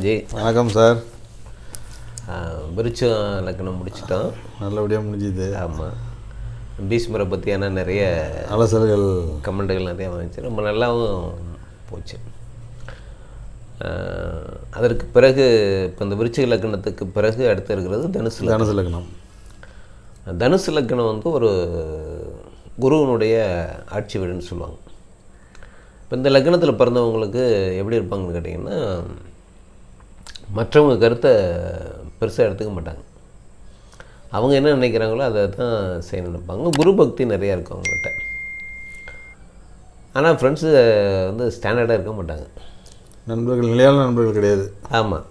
அஜய். வணக்கம் சார். விருச்சம் லக்னம் முடிச்சிட்டோம், நல்லபடியாக முடிஞ்சுது. ஆமாம். பீஷ்மரை பற்றியான நிறைய அலசல்கள் கமெண்ட்டுகள் நிறையா வந்துச்சு, ரொம்ப நல்லாவும் போச்சு. அதற்கு பிறகு இப்போ இந்த விருச்சிக லக்னத்துக்கு பிறகு அடுத்து இருக்கிறது தனுசு லக்னம். தனுசு லக்னம் வந்து ஒரு குருவனுடைய ஆட்சி வீடுன்னு சொல்லுவாங்க. இப்போ இந்த லக்னத்தில் பிறந்தவங்களுக்கு எப்படி இருப்பாங்கன்னு கேட்டிங்கன்னா, மற்றவங்க கருத்தை பெருசாக எடுத்துக்க மாட்டாங்க. அவங்க என்ன நினைக்கிறாங்களோ அதை தான் செய்ய நினைப்பாங்க. குரு பக்தி நிறையா இருக்கும் அவங்ககிட்ட. ஆனால் ஃப்ரெண்ட்ஸு வந்து ஸ்டாண்டர்டாக இருக்க மாட்டாங்க. நண்பர்கள் நிலையான நண்பர்கள் கிடையாது. ஆமாம்,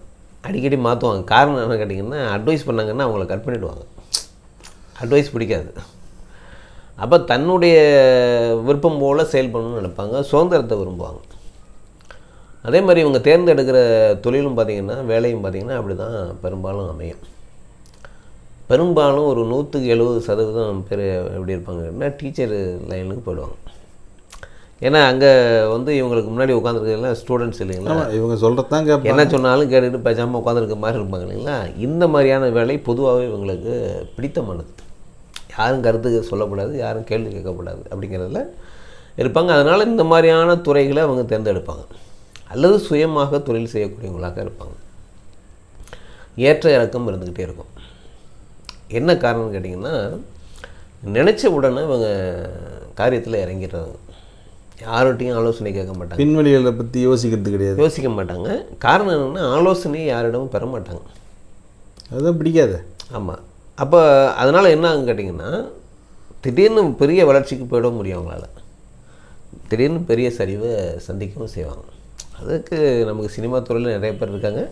அடிக்கடி மாற்றுவாங்க. காரணம் என்ன கேட்டிங்கன்னா, அட்வைஸ் பண்ணாங்கன்னா அவங்கள கட் பண்ணிவிடுவாங்க. அட்வைஸ் பிடிக்காது. அப்போ தன்னுடைய விருப்பம் போல் செயல்படணும்னு நினைப்பாங்க, சுதந்திரத்தை விரும்புவாங்க. அதே மாதிரி இவங்க தேர்ந்தெடுக்கிற தொழிலும் பார்த்திங்கன்னா, வேலையும் பார்த்திங்கன்னா அப்படி தான் பெரும்பாலும் அமையும். பெரும்பாலும் ஒரு 170% பேர் எப்படி இருப்பாங்கன்னா, டீச்சர் லைனுக்கு போயிடுவாங்க. ஏன்னா அங்கே வந்து இவங்களுக்கு முன்னாடி உட்காந்துருக்கிறதுலாம் ஸ்டூடெண்ட்ஸ் இல்லைங்களா, இவங்க சொல்கிறது தான் என்ன சொன்னாலும் கேட்டுட்டு பேசாமல் உட்காந்துருக்க மாதிரி இருப்பாங்க இல்லைங்களா. இந்த மாதிரியான வேலை பொதுவாகவே இவங்களுக்கு பிடித்தமானது. யாரும் கருத்து சொல்லக்கூடாது, யாரும் கேள்வி கேட்கக்கூடாது அப்படிங்கிறதுல இருப்பாங்க. அதனால் இந்த மாதிரியான துறைகளை அவங்க தேர்ந்தெடுப்பாங்க, அல்லது சுயமாக தொழில் செய்யக்கூடியவங்களாக இருப்பாங்க. ஏற்ற இறக்கம் இருந்துக்கிட்டே இருக்கும். என்ன காரணம்னு கேட்டிங்கன்னா, நினச்ச உடனே இவங்க காரியத்தில் இறங்கிடுறாங்க. யார்கிட்டையும் ஆலோசனை கேட்க மாட்டாங்க, பின்வழிகளை பற்றி யோசிக்கிறது கிடையாது, யோசிக்க மாட்டாங்க. காரணம் என்னென்னா, ஆலோசனை யாரிடமும் பெற மாட்டாங்க. அதுதான் பிடிக்காது. ஆமாம். அப்போ அதனால் என்ன ஆகுன்னு கேட்டிங்கன்னா, திடீர்னு பெரிய வளர்ச்சிக்கு போயிட முடியும் அவங்களால. திடீர்னு பெரிய சரிவை சந்திக்கவும் செய்வாங்க. அதுக்கு நமக்கு சினிமா துறையில் நிறைய பேர் இருக்காங்க,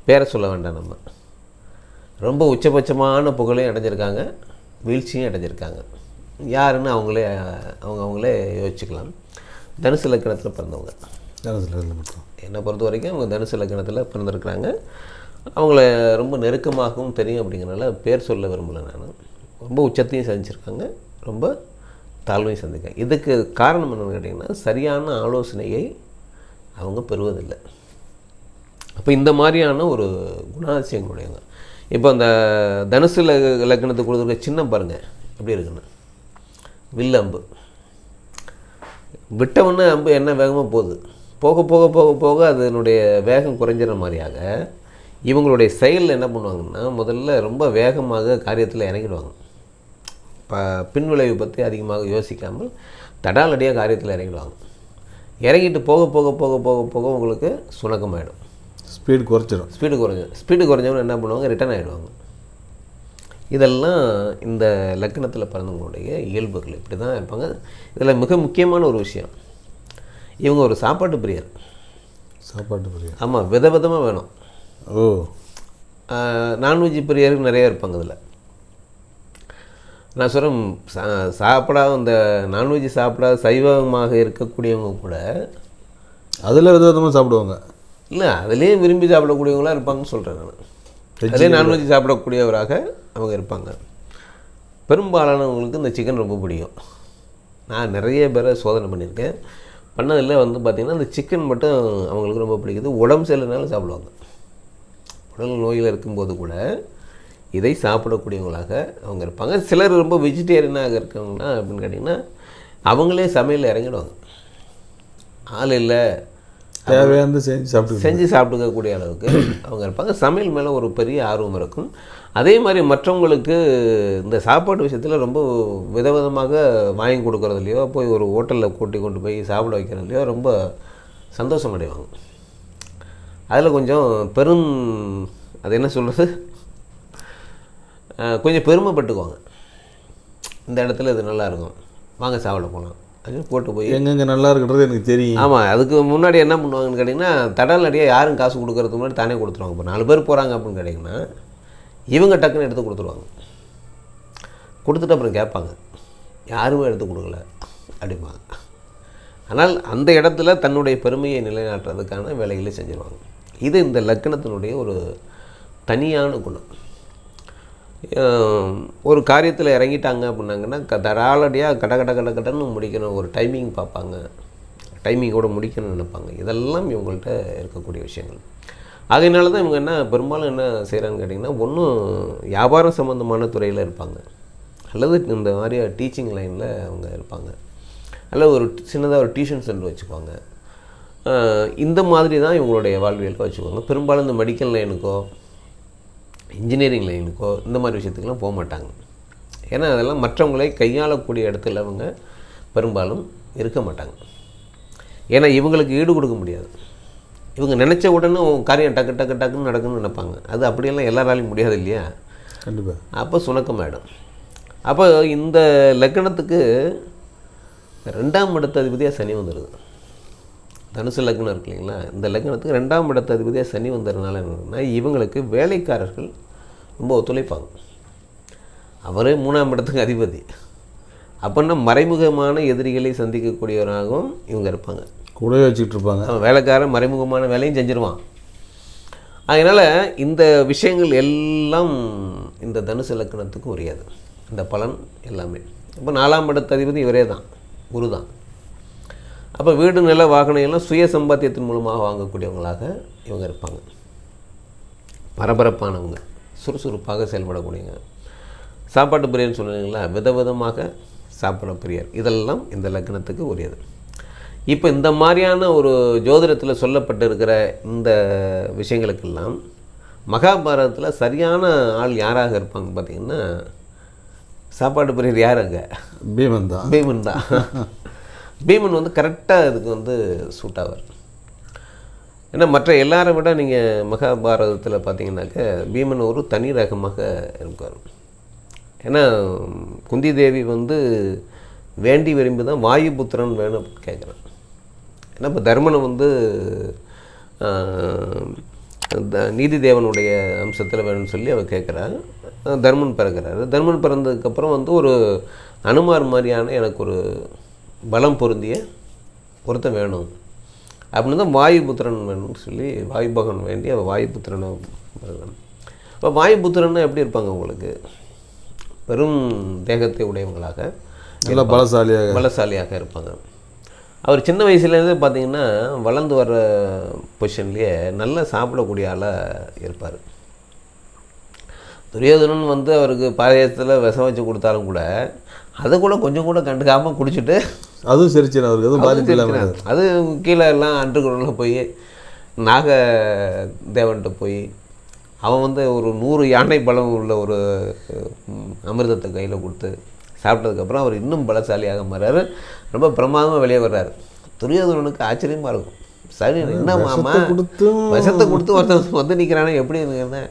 பேரை சொல்ல வேண்டாம். நம்ம ரொம்ப உச்சபட்சமான புகழையும் அடைஞ்சிருக்காங்க, வீழ்ச்சியும் அடைஞ்சிருக்காங்க. யாருன்னு அவங்களே யோசிச்சுக்கலாம். தனுசு லக்னத்தில் பிறந்தவங்க, என்னை பொறுத்த வரைக்கும் அவங்க தனுசு லக்னத்தில் பிறந்திருக்கிறாங்க. அவங்கள ரொம்ப நெருக்கமாகவும் தெரியும். அப்படிங்கிறனால பேர் சொல்ல விரும்பலை நான். ரொம்ப உச்சத்தையும் சந்திச்சிருக்காங்க, ரொம்ப தாழ்வையும் சந்திக்காங்க. இதுக்கு காரணம் என்னென்னு கேட்டிங்கன்னா, சரியான ஆலோசனையை அவங்க பெறுவதில்லை. அப்போ இந்த மாதிரியான ஒரு குணாதிசயங்களுடையவங்க. இப்போ அந்த தனுசு லக்னத்துக்கு கொடுத்துருக்க சின்னம் பாருங்கள் எப்படி இருக்குன்னு. வில்லம்பு விட்டவுடனே அம்பு என்ன வேகமாக போகுது, போக போக போக போக அதனுடைய வேகம் குறைஞ்சிற மாதிரியாக இவங்களுடைய செயலில் என்ன பண்ணுவாங்கன்னா, முதல்ல ரொம்ப வேகமாக காரியத்தில் இறங்கிடுவாங்க. பின்விளைவு பற்றி அதிகமாக யோசிக்காமல் தடாலடியாக காரியத்தில் இறங்கிடுவாங்க. இறங்கிட்டு போக போக போக போக போக உங்களுக்கு சுணக்கமாகிடும், ஸ்பீடு குறைஞ்சிடும். ஸ்பீடு குறைஞ்சவங்க என்ன பண்ணுவாங்க, ரிட்டர்ன் ஆகிடுவாங்க. இதெல்லாம் இந்த லக்னத்தில் பிறந்தவங்களுடைய இயல்புகள் இப்படி தான் இருப்பாங்க. இதில் மிக முக்கியமான ஒரு விஷயம், இவங்க ஒரு சாப்பாட்டு பிரியர். ஆமாம், விதவிதமாக வேணும். ஓ, நான்வெஜ் பிரியர்கள் நிறைய இருப்பாங்க. இதில் நான் சொல்கிறேன், சாப்பிடாத இந்த நான்வெஜ் சாப்பிடாத சைவமாக இருக்கக்கூடியவங்க கூட அதில் விதவிதமாக சாப்பிடுவாங்க. இல்லை, அதுலேயும் விரும்பி சாப்பிடக்கூடியவங்களாக இருப்பாங்கன்னு சொல்கிறேன் நான். அதே நான்வெஜ் சாப்பிடக்கூடியவராக அவங்க இருப்பாங்க. பெரும்பாலானவங்களுக்கு இந்த சிக்கன் ரொம்ப பிடிக்கும். நான் நிறைய பேரை சோதனை பண்ணியிருக்கேன். பண்ணதில் வந்து பார்த்திங்கன்னா, இந்த சிக்கன் மட்டும் அவங்களுக்கு ரொம்ப பிடிக்குது. உடம்பு சரியில்லைனாலும் சாப்பிடுவாங்க. உடல் நோயில் இருக்கும்போது கூட இதை சாப்பிடக்கூடியவங்களாக அவங்க இருப்பாங்க. சிலர் ரொம்ப வெஜிடேரியனாக இருக்காங்கன்னா அப்படின்னு கேட்டிங்கன்னா, அவங்களே சமையலில் இறங்கிடுவாங்க. ஆள் இல்லை, தேவையான செஞ்சு சாப்பிட்டுக்கக்கூடிய அளவுக்கு அவங்க இருப்பாங்க. சமையல் மேலே ஒரு பெரிய ஆர்வம் இருக்கும். அதே மாதிரி மற்றவங்களுக்கு இந்த சாப்பாட்டு விஷயத்தில் ரொம்ப விதவிதமாக வாங்கி கொடுக்குறதுலையோ, போய் ஒரு ஹோட்டலில் கொண்டு போய் சாப்பிட வைக்கிறதுலையோ ரொம்ப சந்தோஷம் அடைவாங்க. அதில் கொஞ்சம் அது என்ன சொல்கிறது, கொஞ்சம் பெருமைப்பட்டுக்குவாங்க. இந்த இடத்துல இது நல்லாயிருக்கும், வாங்க சாப்பிட போகலாம் அப்படின்னு போட்டு போய் எங்கெங்கே நல்லா இருக்கிறது எனக்கு தெரியும். ஆமாம், அதுக்கு முன்னாடி என்ன பண்ணுவாங்கன்னு கேட்டிங்கன்னா, தடாலடியாக யாரும் காசு கொடுக்கறதுக்கு முன்னாடி தானே கொடுத்துருவாங்க. இப்போ 4 பேர் போகிறாங்க அப்படின்னு கேட்டிங்கன்னா, இவங்க டக்குன்னு எடுத்து கொடுத்துருவாங்க. கொடுத்துட்டு அப்புறம் கேட்பாங்க, யாருமே எடுத்து கொடுக்கல அப்படிம்பாங்க. ஆனால் அந்த இடத்துல தன்னுடைய பெருமையை நிலைநாட்டுறதுக்கான வேலைகளை செஞ்சுருவாங்க. இது இந்த லக்னத்தினுடைய ஒரு தனியான குணம். ஒரு காரியத்தில் இறங்கிட்டாங்க அப்படின்னாங்கன்னா, தடாலடியாக கடன்னு முடிக்கணும், ஒரு டைமிங் பார்ப்பாங்க, டைமிங்கோடு முடிக்கணும்னு நினைப்பாங்க. இதெல்லாம் இவங்கள்ட்ட இருக்கக்கூடிய விஷயங்கள். அதனால தான் இவங்க என்ன பெரும்பாலும் என்ன செய்கிறாங்கன்னு கேட்டிங்கன்னா, ஒன்றும் வியாபாரம் சம்மந்தமான துறையில் இருப்பாங்க, அல்லது இந்த மாதிரி டீச்சிங் லைனில் அவங்க இருப்பாங்க, அல்லது ஒரு சின்னதாக ஒரு டியூஷன் சென்டர் வச்சுக்குவாங்க. இந்த மாதிரி தான் இவங்களுடைய வாழ்வியலுக்கு வச்சுக்குவாங்க. பெரும்பாலும் இந்த மெடிக்கல் லைனுக்கோ இன்ஜினியரிங் லைனுக்கோ இந்த மாதிரி விஷயத்துக்கெலாம் போக மாட்டாங்க. ஏன்னா அதெல்லாம் மற்றவங்களை கையாளக்கூடிய இடத்துல அவங்க பெரும்பாலும் இருக்க மாட்டாங்க. ஏன்னா இவங்களுக்கு ஈடு கொடுக்க முடியாது. இவங்க நினச்ச உடனே காரியம் டக்கு டக்கு டக்குன்னு நடக்குன்னு நினைப்பாங்க. அது அப்படியெல்லாம் எல்லாராலையும் முடியாது இல்லையா? கண்டிப்பாக. அப்போ சுணக்கமாயிடும். அப்போ இந்த லக்னத்துக்கு 2ஆம் இடத்த அதிபதியாக சனி வந்துடுது. தனுசு லக்னம் இருக்கு இல்லைங்களா, இந்த லக்னத்துக்கு 2ஆம் இடத்த அதிபதியாக சனி வந்துடுறதுனால என்னன்னா, இவங்களுக்கு வேலைக்காரர்கள் ரொம்ப ஒத்துழைப்பாங்க. அவரே 3ஆம் இடத்துக்கு அதிபதி. அப்படின்னா மறைமுகமான எதிரிகளை சந்திக்கக்கூடியவராகவும் இவங்க இருப்பாங்க. கூடவே வச்சுக்கிட்டு இருப்பாங்க. வேலைக்காரன் மறைமுகமான வேலையும் செஞ்சிருவான். அதனால் இந்த விஷயங்கள் எல்லாம் இந்த தனுசு லக்னத்துக்கு உரியது, இந்த பலன் எல்லாமே. இப்போ 4ஆம் இடத்த அதிபதி இவரே தான், குரு தான். அப்போ வீடு நில வாகனம் எல்லாம் சுய சம்பாத்தியத்தின் மூலமாக வாங்கக்கூடியவங்களாக இவங்க இருப்பாங்க. பரபரப்பானவங்க, சுறுசுறுப்பாக செயல்படக்கூடியவங்க, சாப்பாட்டு பிரியர்னு சொல்லுவீங்களா, விதவிதமாக சாப்பிட பிரியர், இதெல்லாம் இந்த லக்னத்துக்கு உரியது. இப்போ இந்த மாதிரியான ஒரு ஜோதிடத்தில் சொல்லப்பட்டிருக்கிற இந்த விஷயங்களுக்கெல்லாம் மகாபாரதத்தில் சரியான ஆள் யாராக இருப்பாங்க பார்த்திங்கன்னா, சாப்பாடு பிரியர் யாருங்க? பீமன் தான். பீமன் தான். பீமன் வந்து கரெக்டாக இதுக்கு வந்து சூட் ஆவார். ஏன்னா மற்ற எல்லாரை விட நீங்கள் மகாபாரதத்தில் பார்த்தீங்கன்னாக்க பீமன் ஒரு தனி ரகமாக இருப்பார். ஏன்னா குந்தி தேவி வந்து வேண்டி விரும்பி தான் வாயுபுத்திரன் வேணும் கேட்குறேன். ஏன்னா இப்போ தர்மனை வந்து நீதி தேவனுடைய அம்சத்தில் வேணும்னு சொல்லி அவர் கேட்குறாரு. தர்மன் பிறக்கிறாரு. தர்மன் பிறந்ததுக்கப்புறம் வந்து ஒரு அனுமார் மாதிரியான எனக்கு ஒரு பலம் பொருந்திய ஒருத்தன் வேணும் அப்படின்னு தான் வாயுபுத்திரன் வேணும்னு சொல்லி வாயுபகன் வேண்டி அவள் வாயுபுத்திரனை பிறகு. இப்போ வாயுபுத்திரன்னா எப்படி இருப்பாங்க? உங்களுக்கு பெரும் தேகத்தை உடையவங்களாக, நல்ல பலசாலியாக இருப்பாங்க. அவர் சின்ன வயசுலேருந்தே பார்த்திங்கன்னா வளர்ந்து வர்ற பொசிஷன்லேயே நல்லா சாப்பிடக்கூடிய ஆளாக இருப்பார். துரியோதனன் வந்து அவருக்கு பாயசத்தில் விஷம் வச்சு கொடுத்தாலும் கூட அதை கூட கொஞ்சம் கூட கண்டுக்காமல் குடிச்சிட்டு அதுவும் சிரிச்சிடும். அவருக்கு எதுவும் பாதிப்பு இல்லாமல் அது கீழே எல்லாம் அன்றுகுள்ள போய் நாக தேவன்கிட்ட போய் அவன் வந்து ஒரு 100 யானை பலம் உள்ள ஒரு அமிர்தத்தை கையில் கொடுத்து சாப்பிட்டதுக்கப்புறம் அவர் இன்னும் பலசாலியாக மாறாரு. ரொம்ப பிரமாதமாக வெளியே வர்றாரு. துரியோதனனுக்கு ஆச்சரியமாக இருக்கும். சரி, என்ன மாமா விஷத்தை கொடுத்து ஒருத்தர் வந்து நிற்கிறானே எப்படி இருக்குன்னு,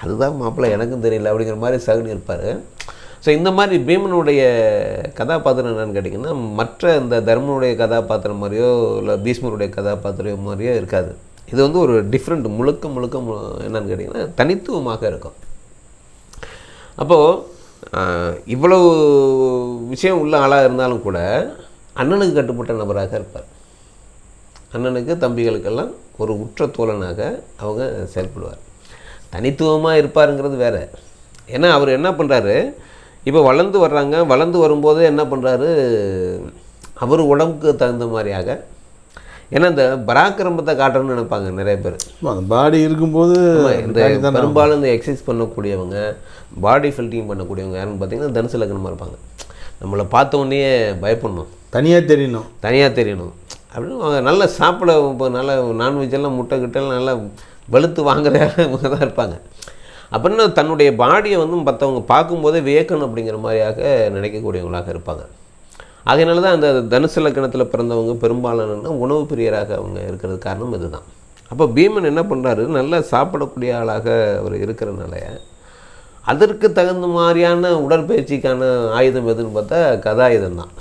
அதுதான் மாப்பிள்ளை எனக்கும் தெரியல அப்படிங்கிற மாதிரி சகுனி இருப்பார். ஸோ இந்த மாதிரி பீமனுடைய கதாபாத்திரம் என்னென்னு கேட்டிங்கன்னா, மற்ற இந்த தர்மனுடைய கதாபாத்திரம் மாதிரியோ இல்லை பீஷ்மருடைய கதாபாத்திரம் மாதிரியோ இருக்காது. இது வந்து ஒரு டிஃப்ரெண்ட், முழுக்க என்னென்னு கேட்டிங்கன்னா தனித்துவமாக இருக்கும். அப்போது இவ்வளவு விஷயம் உள்ள ஆளாக இருந்தாலும் கூட அண்ணனுக்கு கட்டுப்பட்ட நபராக இருப்பார். அண்ணனுக்கு தம்பிகளுக்கெல்லாம் ஒரு உற்ற தோழனாக அவங்க செயல்படுவார். தனித்துவமாக இருப்பாருங்கிறது வேறு. ஏன்னா அவர் என்ன பண்ணுறாரு, இப்போ வளர்ந்து வர்றாங்க, வளர்ந்து வரும்போது என்ன பண்ணுறாரு, அவர் உடம்புக்கு தகுந்த மாதிரியாக, ஏன்னா இந்த பராக்கிரமத்தை காட்டணும்னு நினைப்பாங்க நிறைய பேர். பாடி இருக்கும்போது இந்த பெரும்பாலும் இந்த எக்ஸசைஸ் பண்ணக்கூடியவங்க, பாடி ஃபில்டிங் பண்ணக்கூடியவங்க யாருன்னு பார்த்தீங்கன்னா தனுசு லக்னமாக இருப்பாங்க. நம்மளை பார்த்த உடனே பயப்படணும், தனியாக தெரியணும் அப்படின்னு அவங்க நல்லா சாப்பிட, இப்போ நல்லா நான்வெஜ்ஜெல்லாம் முட்டை கிட்டெல்லாம் நல்லா வெளுத்து வாங்குறவங்க தான் இருப்பாங்க. அப்படின்னா தன்னுடைய பாடியை வந்து மற்றவங்க பார்க்கும்போதே வியக்கணும் அப்படிங்கிற மாதிரியாக நினைக்கக்கூடியவங்களாக இருப்பாங்க. அதனால தான் அந்த தனுசு லக்னத்தில் பிறந்தவங்க பெரும்பாலான உணவு பிரியராக அவங்க இருக்கிறது காரணம் இதுதான். அப்போ பீமன் என்ன பண்ணுறாரு, நல்லா சாப்பிடக்கூடிய ஆளாக அவர் இருக்கிறனால அதற்கு தகுந்த மாதிரியான உடற்பயிற்சிக்கான ஆயுதம் எதுன்னு பார்த்தா கதாயுதம் தான்.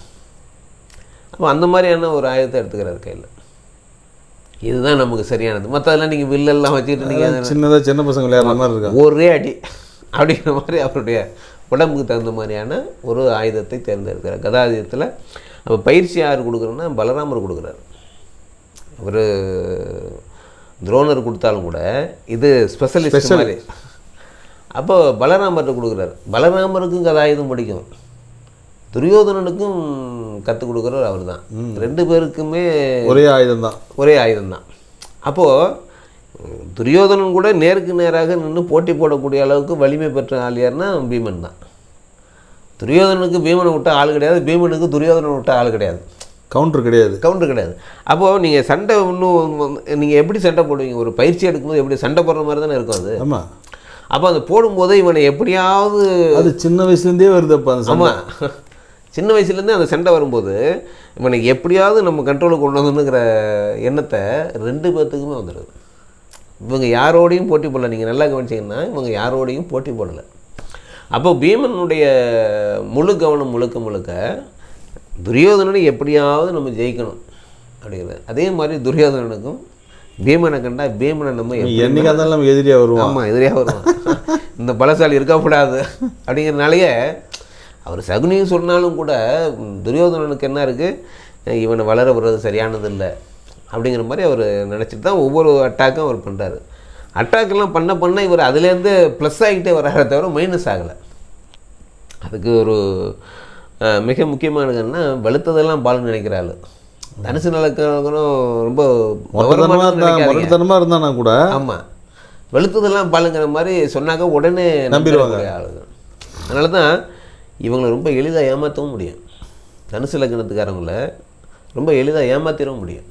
அப்போ அந்த மாதிரியான ஒரு ஆயுதத்தை எடுத்துக்கிறார் கையில். இதுதான் நமக்கு சரியானது. மற்றதெல்லாம் நீங்கள் வில்லெல்லாம் வச்சுக்கிட்டு நீங்கள் சின்னதாக சின்ன பசங்க விளையாடுற மாதிரி இருக்காங்க, ஒரே அடி அப்படிங்கிற மாதிரி அவருடைய உடம்புக்கு தகுந்த மாதிரியான ஒரு ஆயுதத்தை தேர்ந்தெடுக்கிறார். கதாயுதத்தில் அப்போ பயிற்சி யார் கொடுக்குறோன்னா பலராமர் கொடுக்குறாரு. அவர் துரோணர் கொடுத்தாலும் கூட இது ஸ்பெஷலிஸ்ட் மாதிரி. அப்போ பலராமர்கிட்ட கொடுக்குறாரு. பலராமருக்கும் கதாயுதம் பிடிக்கும், துரியோதனனுக்கும் கற்றுக் கொடுக்குறவர் அவர் தான். 2 பேருக்குமே ஒரே ஆயுதம் தான். அப்போது துரியோதனன் கூட நேருக்கு நேராக நின்று போட்டி போடக்கூடிய அளவுக்கு வலிமை பெற்ற ஆள் யாருன்னா பீமன் தான். துரியோதனனுக்கு பீமனை விட்ட ஆள் கிடையாது, பீமனுக்கு துரியோதனனை விட்ட ஆள் கிடையாது. கவுண்டர் கிடையாது. அப்போது நீங்கள் சண்டை இன்னும் நீங்கள் எப்படி சண்டை போடுவீங்க? ஒரு பயிற்சி எடுக்கும்போது எப்படி சண்டை போடுற மாதிரி தானே இருக்கும் அது. ஆமாம். அப்போ அது போடும்போது இவனை எப்படியாவது அது சின்ன வயசுலேருந்தே வருதுப்பா அந்த சண்டை. ஆமாம், சின்ன வயசுலேருந்தே அந்த சண்டை வரும்போது இவனை எப்படியாவது நம்ம கண்ட்ரோலுக்கு கொண்டு வந்துங்கிற எண்ணத்தை 2 பேர்த்துக்குமே வந்துடுது. இவங்க யாரோடையும் போட்டி போடல. நீங்கள் நல்லா கவனிச்சிங்கன்னா இவங்க யாரோடையும் போட்டி போடலை. அப்போ பீமனுடைய முழு கவனம் முழுக்க துரியோதனனை எப்படியாவது நம்ம ஜெயிக்கணும் அப்படிங்கிறது. அதே மாதிரி துரியோதனனுக்கும் பீமனை கண்டா பீமனை நம்ம என்னைக்காக இருந்தாலும் நம்ம எதிரியாக வருவோம். ஆமாம், எதிரியாக வருவோம். இந்த பலசாலி இருக்கக்கூடாது அப்படிங்கிறனாலேயே அவர் சகுனியும் சொன்னாலும் கூட துரியோதனனுக்கு என்ன இருக்குது, இவனை வளர விடுறது சரியானது இல்லை அப்படிங்கிற மாதிரி அவர் நினச்சிட்டு தான் ஒவ்வொரு அட்டாக்கும் அவர் பண்ணுறாரு. அட்டாக்கெல்லாம் பண்ண இவர் அதுலேருந்து ப்ளஸ் ஆகிட்டே வர்றாரே தவிர மைனஸ் ஆகலை. அதுக்கு ஒரு மிக முக்கியமானதுன்னா வெளுத்ததெல்லாம் பால்னு நினைக்கிறாள். தனுசு நலக்கணும் ரொம்ப தனமாக இருந்தானா கூட. ஆமாம், வெளுத்ததெல்லாம் பாலுங்கிற மாதிரி சொன்னாக்க உடனே நம்பிடுவாங்க ஆளுங்க. அதனால தான் இவங்களை ரொம்ப எளிதாக ஏமாற்றவும் முடியும். தனுசு லக்னத்துக்காரங்கள ரொம்ப எளிதாக ஏமாற்றிடவும் முடியும்.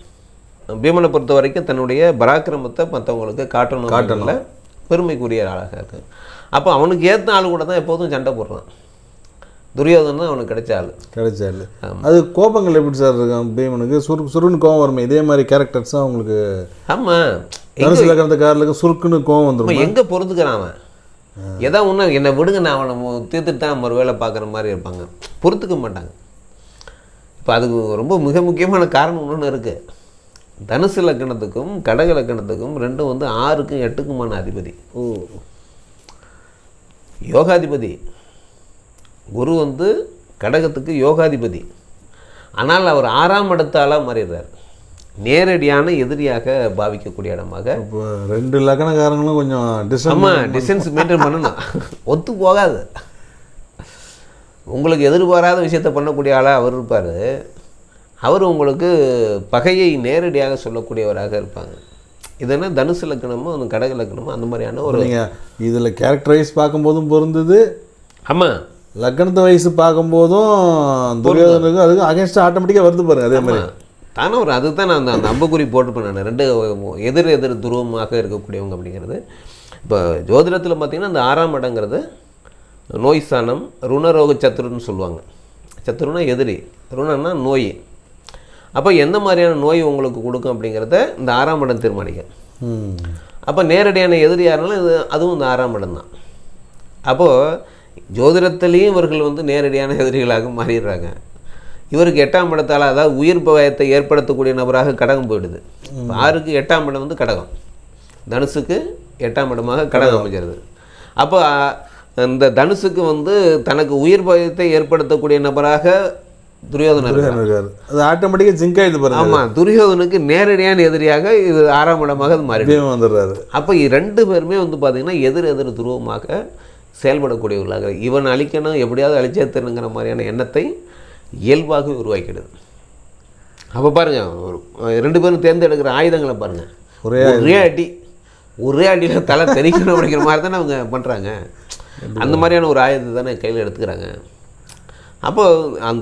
பீமனை பொறுத்த வரைக்கும் தன்னுடைய பராக்கிரமத்தை மற்றவங்களுக்கு காட்டணும்ல பெருமைக்குரிய ஆளாக இருக்கு. அப்போ அவனுக்கு ஏற்ற ஆள் கூட தான் எப்போதும் சண்டை போடுறான். துரியோதனன் தான் அவனுக்கு கிடைச்ச ஆள். அது கோபங்கள் எப்படி சார் இருக்கும் பீமனுக்கு? சுருன்னு கோபம் வருமே, இதே மாதிரி கேரக்டர்ஸ் தான் அவங்களுக்கு. ஆமாம், தனுசு லக்னத்துக்காரர்களுக்கு சுருக்குன்னு கோபம் வந்துடும். எங்கே பொறுத்துக்கிறான் அவன்? எதா ஒன்று என்னை விடுங்க, நான் அவனை தீர்த்துட்டு தான் ஒரு வேலை பார்க்குற மாதிரி இருப்பாங்க, பொறுத்துக்க மாட்டாங்க. இப்போ அதுக்கு ரொம்ப மிக முக்கியமான காரணம் ஒன்று இருக்குது. தனுசு லக்னத்துக்கும் கடக லக்னத்துக்கும் ரெண்டும் வந்து 6க்கும் 8க்குமான அதிபதி. யோகாதிபதி குரு வந்து கடகத்துக்கு யோகாதிபதி. ஆனால் அவர் 6ஆம் இடத்தாலாக மாறிடுறார். நேரடியான எதிரியாக பாவிக்கக்கூடிய இடமாக. 2 லக்னக்காரங்களும் கொஞ்சம் டிஸ்டன்ஸ் மெயின்டைன் பண்ணணும். ஒத்து போகாது. உங்களுக்கு எதிர்பாராத விஷயத்தை பண்ணக்கூடிய ஆளாக அவர் இருப்பார். அவர் உங்களுக்கு பகையை நேரடியாக சொல்லக்கூடியவராக இருப்பாங்க. இதெல்லாம் தனுசு லக்னமும் அந்த கடக லக்னமும் அந்த மாதிரியான ஒரு. நீங்கள் இதில் கேரக்டர் வைஸ் பார்க்கும்போதும் பொருந்தது. ஆமாம், லக்னத்தை வயசு பார்க்கும்போதும் துரியோதனுக்கு அதுக்கு அகேன்ஸ்டாக ஆட்டோமேட்டிக்காக வருது பாருங்க. அதே மாதிரி தானே ஒரு அதுதான் நான் அந்த அம்புக்குறி போட்டுப்பேன். நான் 2 எதிர் துருவமாக இருக்கக்கூடியவங்க அப்படிங்கிறது. இப்போ ஜோதிடத்தில் பார்த்திங்கன்னா அந்த 6ஆம் இடங்கிறது நோய் ஸ்தானம். ருணரோக சத்துருன்னு சொல்லுவாங்க. சத்துருன்னா எதிரி, ருணன்னா நோய். அப்போ எந்த மாதிரியான நோய் உங்களுக்கு கொடுக்கும் அப்படிங்கிறத இந்த 6ஆம் இடம் தீர்மானிக்கும். அப்போ நேரடியான எதிரி யாருனாலும் அதுவும் இந்த 6ஆம் இடம் தான். அப்போது ஜோதிடத்துலேயும் இவர்கள் வந்து நேரடியான எதிரிகளாக மாறிடுறாங்க. இவருக்கு 8ஆம் இடத்தால், அதாவது உயிர் பயத்தை ஏற்படுத்தக்கூடிய நபராக கடகம் போயிடுது. 6க்கு 8ஆம் இடம் வந்து கடகம், தனுசுக்கு 8ஆம் இடமாக கடகம் அமைஞ்சிருது. அப்போ இந்த தனுசுக்கு வந்து தனக்கு உயிர் பயத்தை ஏற்படுத்தக்கூடிய நபராக துரியோதனன் இருக்கார். அது ஆட்டோமேட்டிக்காக ஜிங்க் ஆகிடுது பாருங்க. ஆமாம், துரியோதனுக்கு நேரடியான எதிரியாக இது 6ஆம் இடமாக அது மாறி வந்துடுறாரு. அப்போ 2 பேருமே வந்து பார்த்திங்கன்னா எதிர் துருவமாக செயல்படக்கூடியவர்களாக, இவன் அழிக்கணும் எப்படியாவது அழிச்சே தரணுங்கிற மாதிரியான எண்ணத்தை இயல்பாகவே உருவாக்கிடுது. அப்போ பாருங்கள், ஒரு 2 பேரும் தேர்ந்தெடுக்கிற ஆயுதங்களை பாருங்கள். ஒரே அடியில் தலை தெரிக்கணும் அப்படிங்கிற மாதிரி தானே அவங்க பண்ணுறாங்க. அந்த மாதிரியான ஒரு ஆயுதத்தை தானே கையில் எடுத்துக்கிறாங்க. அப்போது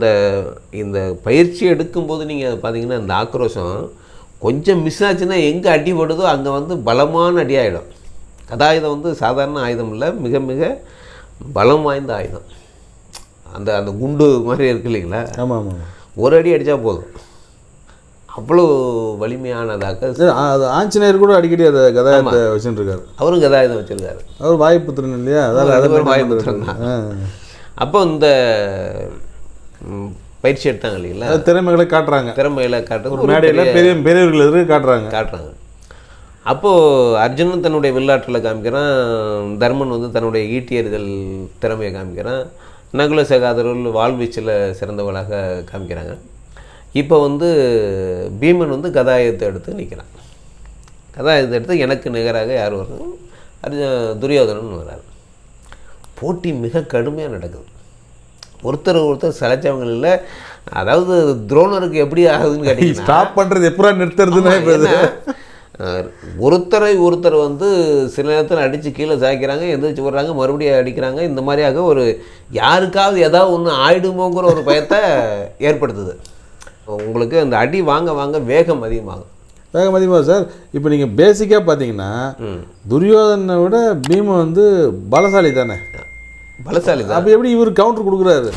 இந்த பயிற்சி எடுக்கும்போது நீங்கள் பார்த்தீங்கன்னா இந்த ஆக்ரோஷம் கொஞ்சம் மிஸ் ஆச்சுன்னா எங்கே அடிபடுதோ அங்கே வந்து பலமான அடி ஆகிடும். கதாயுதம் வந்து சாதாரண ஆயுதம் இல்லை, மிக மிக பலம் வாய்ந்த ஆயுதம். அந்த குண்டு மாதிரி இருக்கு இல்லைங்களா? ஆமாம் ஆமாம், ஒரு அடி அடித்தா போதும், அவ்வளோ வலிமையானதாக. அது ஆஞ்சநேயர் கூட அடிக்கடி அதை கதாயுதத்தை வச்சுருக்காரு. அவரும் கதாயுதம் வச்சுருக்காரு. அவர் வாயுப்புத்திரன் இல்லையா? அதாவது வாயுப்புத்திரன் தான். அப்போ இந்த பயிற்சி எடுத்தாங்க இல்லைங்களா, திறமைகளை காட்டுறாங்க. திறமைகளை காட்டுறது மேடையில் பெரியவர்கள் எதிர்க்கு காட்டுறாங்க. அப்போது அர்ஜுனன் தன்னுடைய வில்லாற்றில் காமிக்கிறான், தர்மன் வந்து தன்னுடைய ஈட்டியர்கள் திறமையை காமிக்கிறான், நகுல சகாதரர்கள் வாழ்வீச்சில் சிறந்தவளாக காமிக்கிறாங்க. இப்போ வந்து பீமன் வந்து கதாயுதத்தை எடுத்து நிற்கிறான். கதாயுதத்தை எடுத்து எனக்கு நிகராக யார் வரும்? துரியோதனன் வர்றார். போட்டி மிக கடுமையாக நடக்குது. ஒருத்தர் சளைச்சவங்க இல்லை. அதாவது துரோணருக்கு எப்படி ஆகுதுன்னு கேட்டீங்கன்னா, ஸ்டாப் பண்ணுறது எப்படா நிறுத்துறதுன்னா ஒருத்தர் வந்து சில நேரத்தில் அடித்து கீழே சாய்க்கிறாங்க, எந்திரிச்சு வர்றாங்க, மறுபடியும் அடிக்கிறாங்க. இந்த மாதிரியாக ஒரு யாருக்காவது ஏதாவது ஒன்று ஆயிடுமோங்கிற ஒரு பயத்தை ஏற்படுத்துது. உங்களுக்கு அந்த அடி வாங்க வாங்க வேகம் அதிகமாகும். வேகம் அதிகமாக சார். இப்போ நீங்கள் பேசிக்காக பார்த்தீங்கன்னா துரியோதனை விட பீமன் வந்து பலசாலி தானே. பலசாலி தான். அப்போ எப்படி இவர் கவுண்டர் கொடுக்குறாரு?